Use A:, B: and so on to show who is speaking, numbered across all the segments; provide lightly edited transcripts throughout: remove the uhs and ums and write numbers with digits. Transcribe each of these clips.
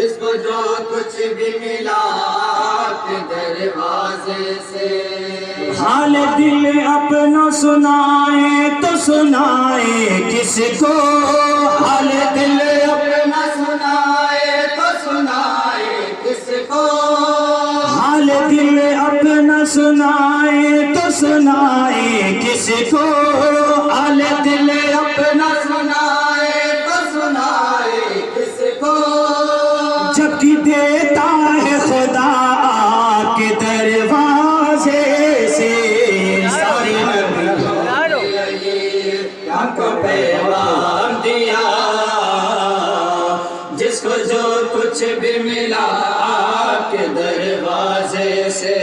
A: جس کو جو کچھ بھی ملا آپ کے دروازے سے،
B: حال دل اپنا سنائے تو سنائے کس کو، حال دل
A: اپنا سنائے تو سنائے کس کو،
B: حال دل اپنا سنائے تو سنائے کس کو، حال دل اپنا
A: سنائے تو سنائے کس کو،
B: جب کہ دیتا ہے خدا آپ کے دروازے سے، سارے نبیوں نے
A: ہم کو پیغام دیا، جس کو جو کچھ بھی ملا آپ کے دروازے سے،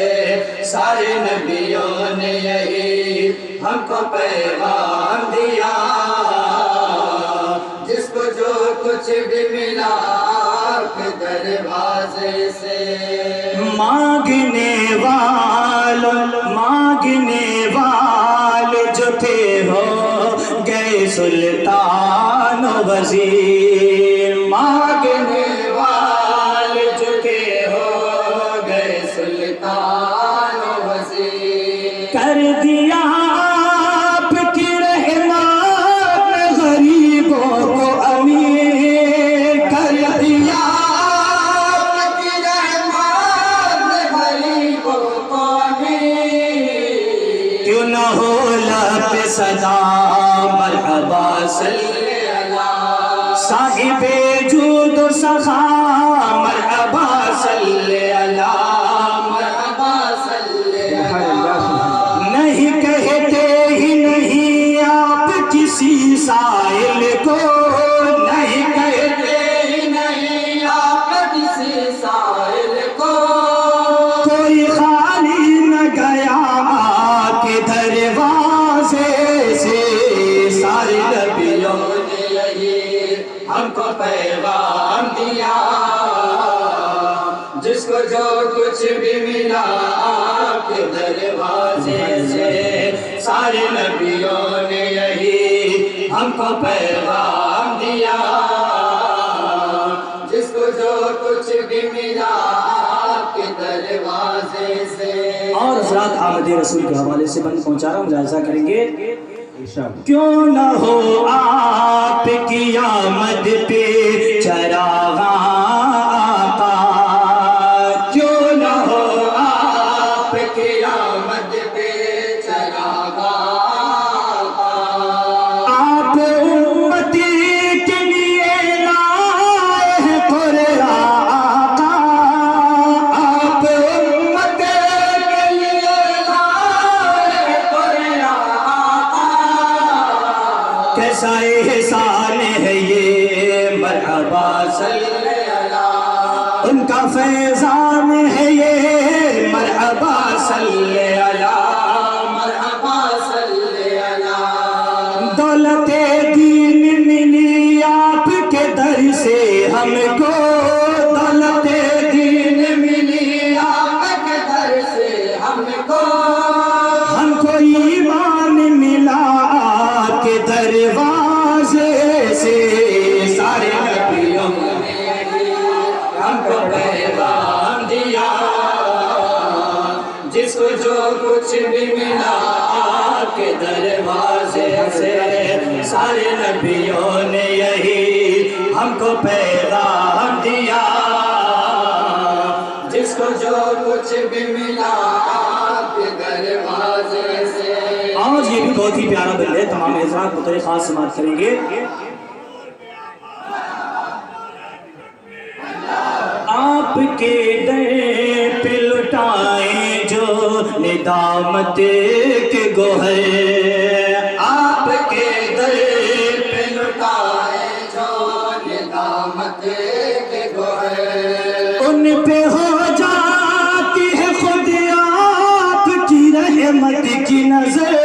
A: سارے نبیوں نے یہی ہم کو پیغام دیا، جس کو جو کچھ بھی ملا آپ کے دروازے سے،
B: مانگنے والے جو تھے ہو گئے سلطان و وزیر،
A: مانگنے والے جو تھے ہو گئے سلطان و وزیر،
B: کر دیا آپ کی رحمت نے غریبوں کو امیر، کر دیا
A: آپ کی رحمت نے غریبوں کو امیر،
B: کیوں نہ ہو لب صدا مرحبا صلی
A: اللہ
B: صاحب جود و سخا مرحبا صلی اللہ،
A: مرحبا صلی اللہ،
B: نہیں کہتے ہی نہیں آپ کسی سائل کو، نہیں کہتے
A: ہی نہیں آپ کسی سائل کو،
B: کوئی خالی نہ گیا آپ کے دروازے سے، سارے نبیوں
A: نے یہی ہم کو پیغام دیا، جس کو جو کچھ بھی ملا آپ کے دروازے سے، سارے نبیوں نے یہی ہم کو پیغام دیا، جس کو جو کچھ بھی ملا آپ کے دروازے سے،
B: اور حضرات آمد رسول کے حوالے سے بند پہنچا رہا ہوں، ملاحظہ کریں گے، کیوں نہ ہو آپ کی آمد پہ چراغاں آقا، کیوں نہ ہو
A: آپ کی آمد پہ چراغاں
B: آپ امتی کے لیے لائے ہیں قرآن آقا، آپ امت
A: کے لیے لائے قرآن
B: کیسا احسان ہے یہ مرحبا صلی
A: اللہ،
B: ان کا فیضان ہے یہ مرحبا صلی اللہ،
A: مرحبا صلی اللہ،
B: دولت دین ملی آپ کے در سے ہم کو، دولت دین
A: ملی آپ کے در سے ہم کو
B: ایمان ملا آپ کے دروازے سے، سارے نبیوں
A: نے ہم کو پیغام دیا، جس کو جو کچھ بھی ملا آپ کے دروازے سے، سارے نبیوں نے یہی ہم کو پیغام دیا، جس کو جو کچھ بھی ملا آپ کے دروازے سے،
B: آج یہ بھی بہت ہی پیارا بند ہے، تمام حضرات بطور خاص سماعت کریں گے، آپ کے در پہ لٹائیں جو ندامت کے گوہر،
A: آپ کے در پہ لٹائے جو ندامت کے گوہر،
B: ان پہ ہو جاتی ہے خود آپ کی رحمت کی نظر،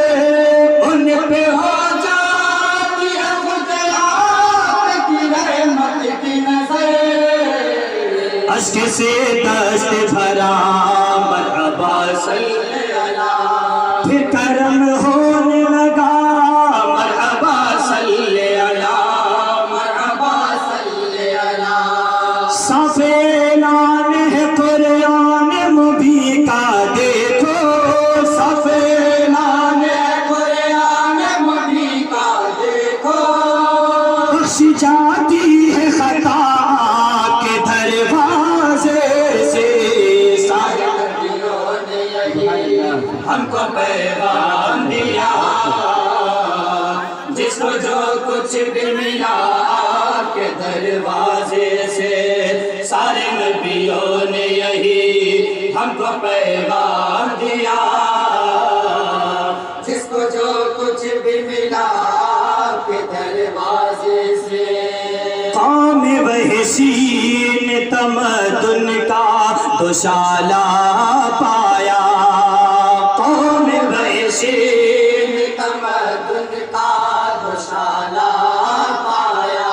B: ان پہ ہو
A: جاتی ہے خود آپ کی رحمت کی نظر،
B: اشک سے دست بھرا مرحبا صلی
A: اللہ،
B: پھر کرم ہونے لگا مرحبا صلی اللہ،
A: مرحبا صلی اللہ،
B: صاف
A: بھی ملا آپ کے دروازے سے، سارے نبیوں نے یہی ہم کو پیغام دیا، جس کو جو کچھ بھی ملا آپ کے دروازے سے۔
B: قوم وحشی نے تمدن کا دوشالہ پایا، قوم وحشی
A: نے تمدن کا دوشالہ پایا،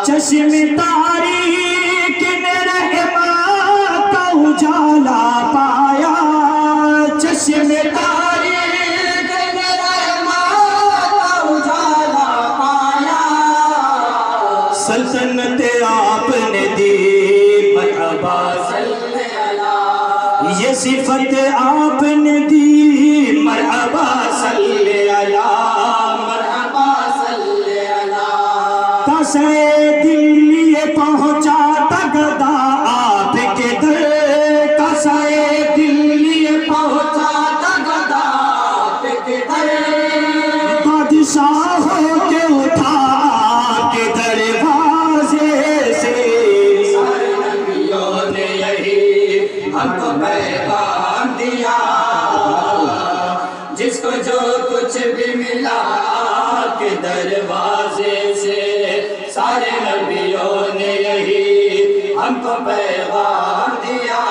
B: چشم تاریک نے رحمت کا اجالا پایا، چشم
A: تاریک نے رحمت کا اجالا پایا،
B: سلطنت آپ نے دی مرحبا،
A: صلی اللہ،
B: یہ صفت آپ نے دی مرحبا صلی اللہ،
A: مرحبا صلی اللہ،
B: تسے دل لیے پہنچا تگدا آپ کے در، تسے دل لیے
A: پہنچا تگدا آپ کے در،
B: بادشاہوں کے اٹھا آپ کے دروازے سے،
A: سارے نبیوں نے یہی ہم کو پیغام دیا، جس کو جو کچھ بھی ملا آپ کے دروازے سے، سارے نبیوں نے یہی ہم کو پیغام دیا،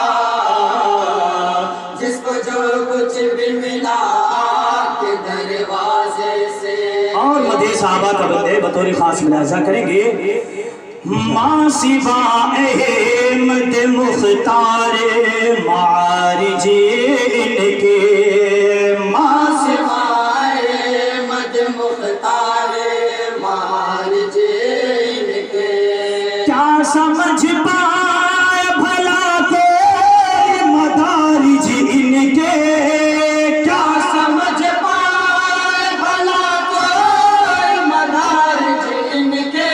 A: جس کو جو کچھ بھی ملا آپ کے دروازے سے۔
B: اور مدح صحابہ کا بندے بطور خاص ملاحظہ کریں گے، ماں سوا احمد مختار معارج ان کے، ماں
A: سوائے احمد مختار معارج ان کے،
B: کیا سمجھ پائے بھلا کوئی مدارج ان کے، کیا
A: سمجھ پائے بھلا کوئی مدارج ان کے،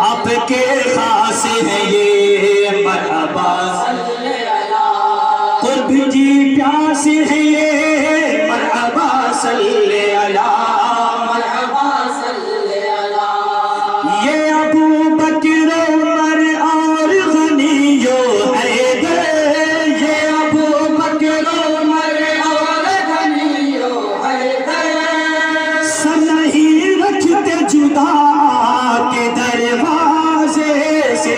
B: آپ کے خاص ہیں یہ مرحبا،
A: صلی اللہ،
B: قرب جی پیاس ہے یہ مرحبا صلی اللہ،
A: مرحبا صلی اللہ،
B: یہ ابو بکر عمر اور غنی و حیدر، یہ ابو بکر عمر
A: اور غنی و حیدر،
B: سب نہیں رکھتے جدا کے دروازے سے،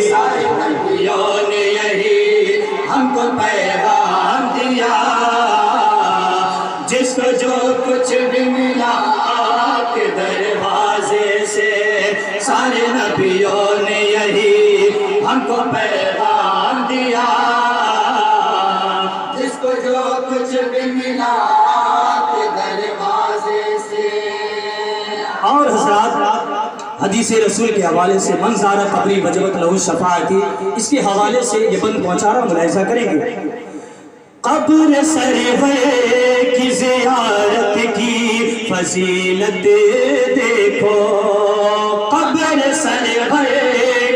A: سارے نبیوں نے یہی ہم کو پیغام دیا، جس کو جو کچھ بھی ملا آپ کے دروازے سے، سارے نبیوں نے یہی ہم کو پیغام دیا، جس کو جو کچھ بھی ملا آپ کے دروازے سے۔
B: اور حضرات حدیث رسول کے حوالے سے من زارہ قبری وجبت لہو شفاعتی، اس کے حوالے سے یہ بند پہنچا رہا، ملاحظہ کریں گے، قبر سرور کی زیارت کی فضیلت دیکھو، قبر سرور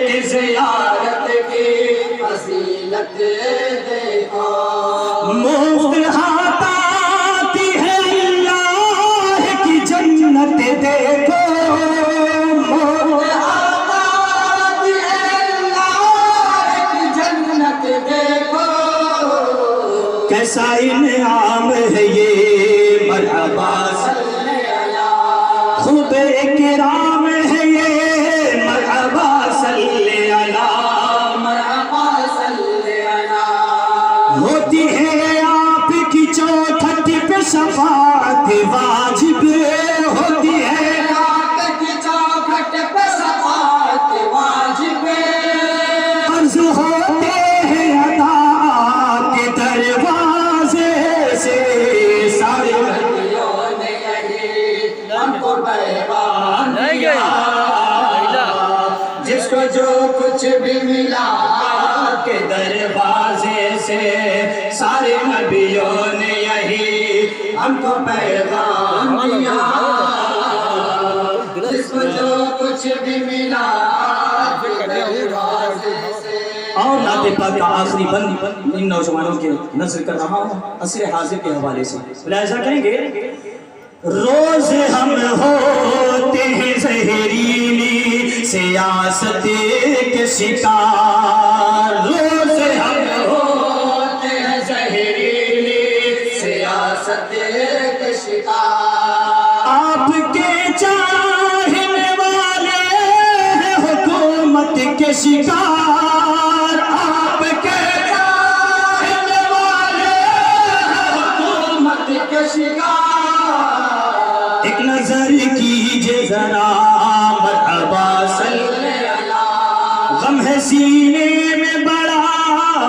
B: کی
A: زیارت کی فضیلت دیکھو،
B: مفت ہاتھ آتی ہے اللہ کی جنت دیکھو،
A: آتی ہے اللہ کی جنت دیکھو،
B: کیسا انعام ہے یہ مرحبا،
A: صلی اللہ،
B: خوب اکرام ہے یہ مرحبا صلی اللہ،
A: مرحبا صلی اللہ،
B: ہوتی ہے آپ کی چوکھٹ پہ شفاعت واجب، ہوتی ہے
A: آپ کی چوکھٹ پہ شفاعت واجب،
B: عرض ہوتے ہیں ادا کے دروازے سے، سارے
A: نبیوں نے یہی ہم کو پیغام دیا، جس کو جو کچھ بھی ملا آپ کے دروازے سے، سارے نبیوں نے یہی ہم کو پیغام دیا، جس کو جو کچھ بھی ملا آپ کے دروازے سے۔
B: اور نعت پاک کا آخری بند ان نوجوانوں کے نظر کر رہا ہوں عصر حاضر کے حوالے سے، ملاحظہ کریں گے، روز ہم ہوتے ہیں زہریلی سیاست کے شکار، روز ہم
A: ہوتے ہیں زہریلی سیاست کے شکار،
B: آپ کے چاہنے والے ہیں حکومت کے شکار، آپ کے
A: چاہنے والے حکومت کے شکار،
B: ایک نظر کیجئے ذرا مرحبا صلی اللہ، غم ہے سینے میں بڑا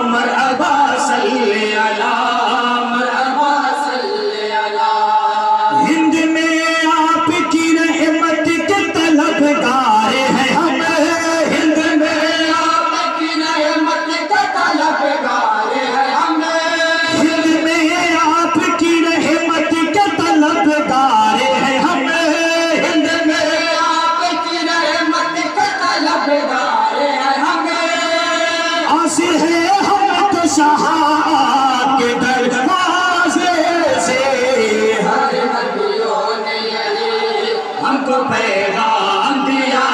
B: مرحبا صلی اللہ،
A: مرحبا صلی اللہ،
B: ہند میں آپ کی رحمت کے طلبگار ہیں ہم، ہند میں
A: آپ کی نعمت کا طلبگار ہے ہم،
B: ہند میں آپ کی رحمت کے طلبگار ہیں ہم، ہند میں
A: آپ کی رحمت کا طلبگار ہے ہم،
B: آس ہے ہم تو شاہ کے دروازے سے،
A: ہر نبیوں نے یہی
B: ہم کو پیغام دیا،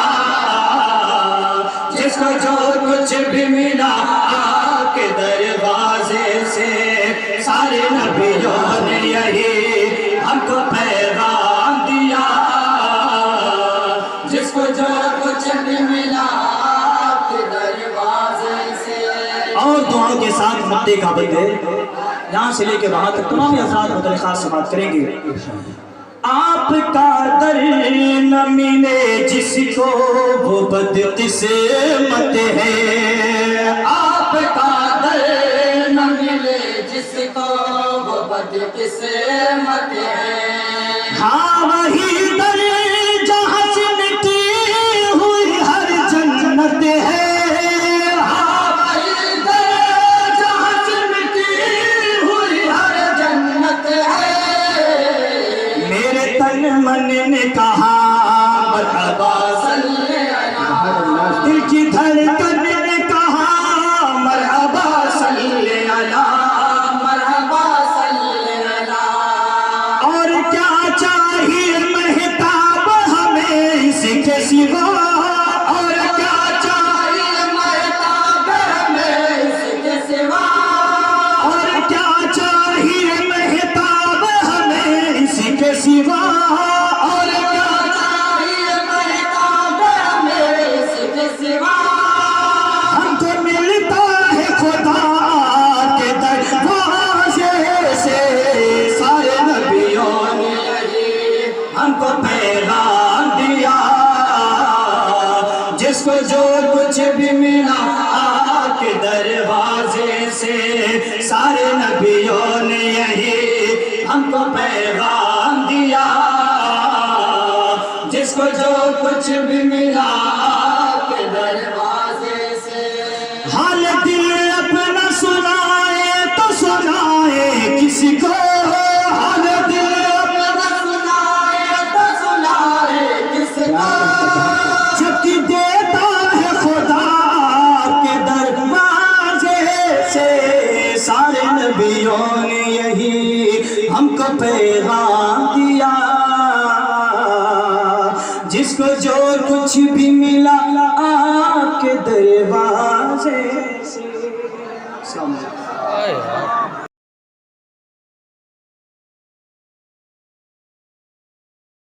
B: جس کو جو کچھ بھی ملا آپ کے دروازے سے، سارے نبیوں نے یہی ہم کو پیغام دیا،
A: جس کو جو کچھ بھی ملا آپ کے دروازے سے،
B: اور دعاؤں کے ساتھ مدے کا بندے یہاں سے لے کے وہاں تک تمام افراد متعلقات سے بات کریں گے۔ آپ کا در نہ ملے جس کو وہ بدقسمت ہے،
A: آپ کا در نہ ملے جس کو وہ بدقسمت ہے،
B: ہاں وہی در جہاں سے مٹی ہوئی ہر جنت ہے، ہاں
A: وہی در جہاں سے مٹی ہوئی ہر جنت ہے،
B: میرے تن من نے کہا مرحبا
A: صلی اللہ،
B: دل کی دھڑکن نے کہا مرحبا صلی اللہ،
A: مرحبا صلی اللہ،
B: اور کیا چاہیے مہتاب ہمیں اس کے سوا، اور کیا چاہیے
A: مہتاب ہمیں اس کے سوا،
B: اور کیا چاہیے مہتاب ہمیں اس کے سوا، اور کیا
A: چاہیے مہتاب ہمیں اس کے سوا،
B: ہم کو ملتا ہے خدا کے دروازے سے، سارے نبیوں نے
A: یہی
B: ہم کو پیغام دیا، جس کو جو کچھ بھی ملا آپ کے دروازے سے، سارے نبیوں نے یہی ہم کو پیغام دیا، جس کو جو کچھ بھی ملا آپ کے
A: دروازے سے،
B: حال دل اپنا سنائے تو سنائے کسی کو، حال دل اپنا
A: سنائے تو سنائے کس کو،
B: جبکہ دیتا ہے خدا کے دروازے سے، سارے نبیوں نے یہی ہم کو پیغام دیا، جس کو جو کچھ بھی ملا آپ کے دروازے سے۔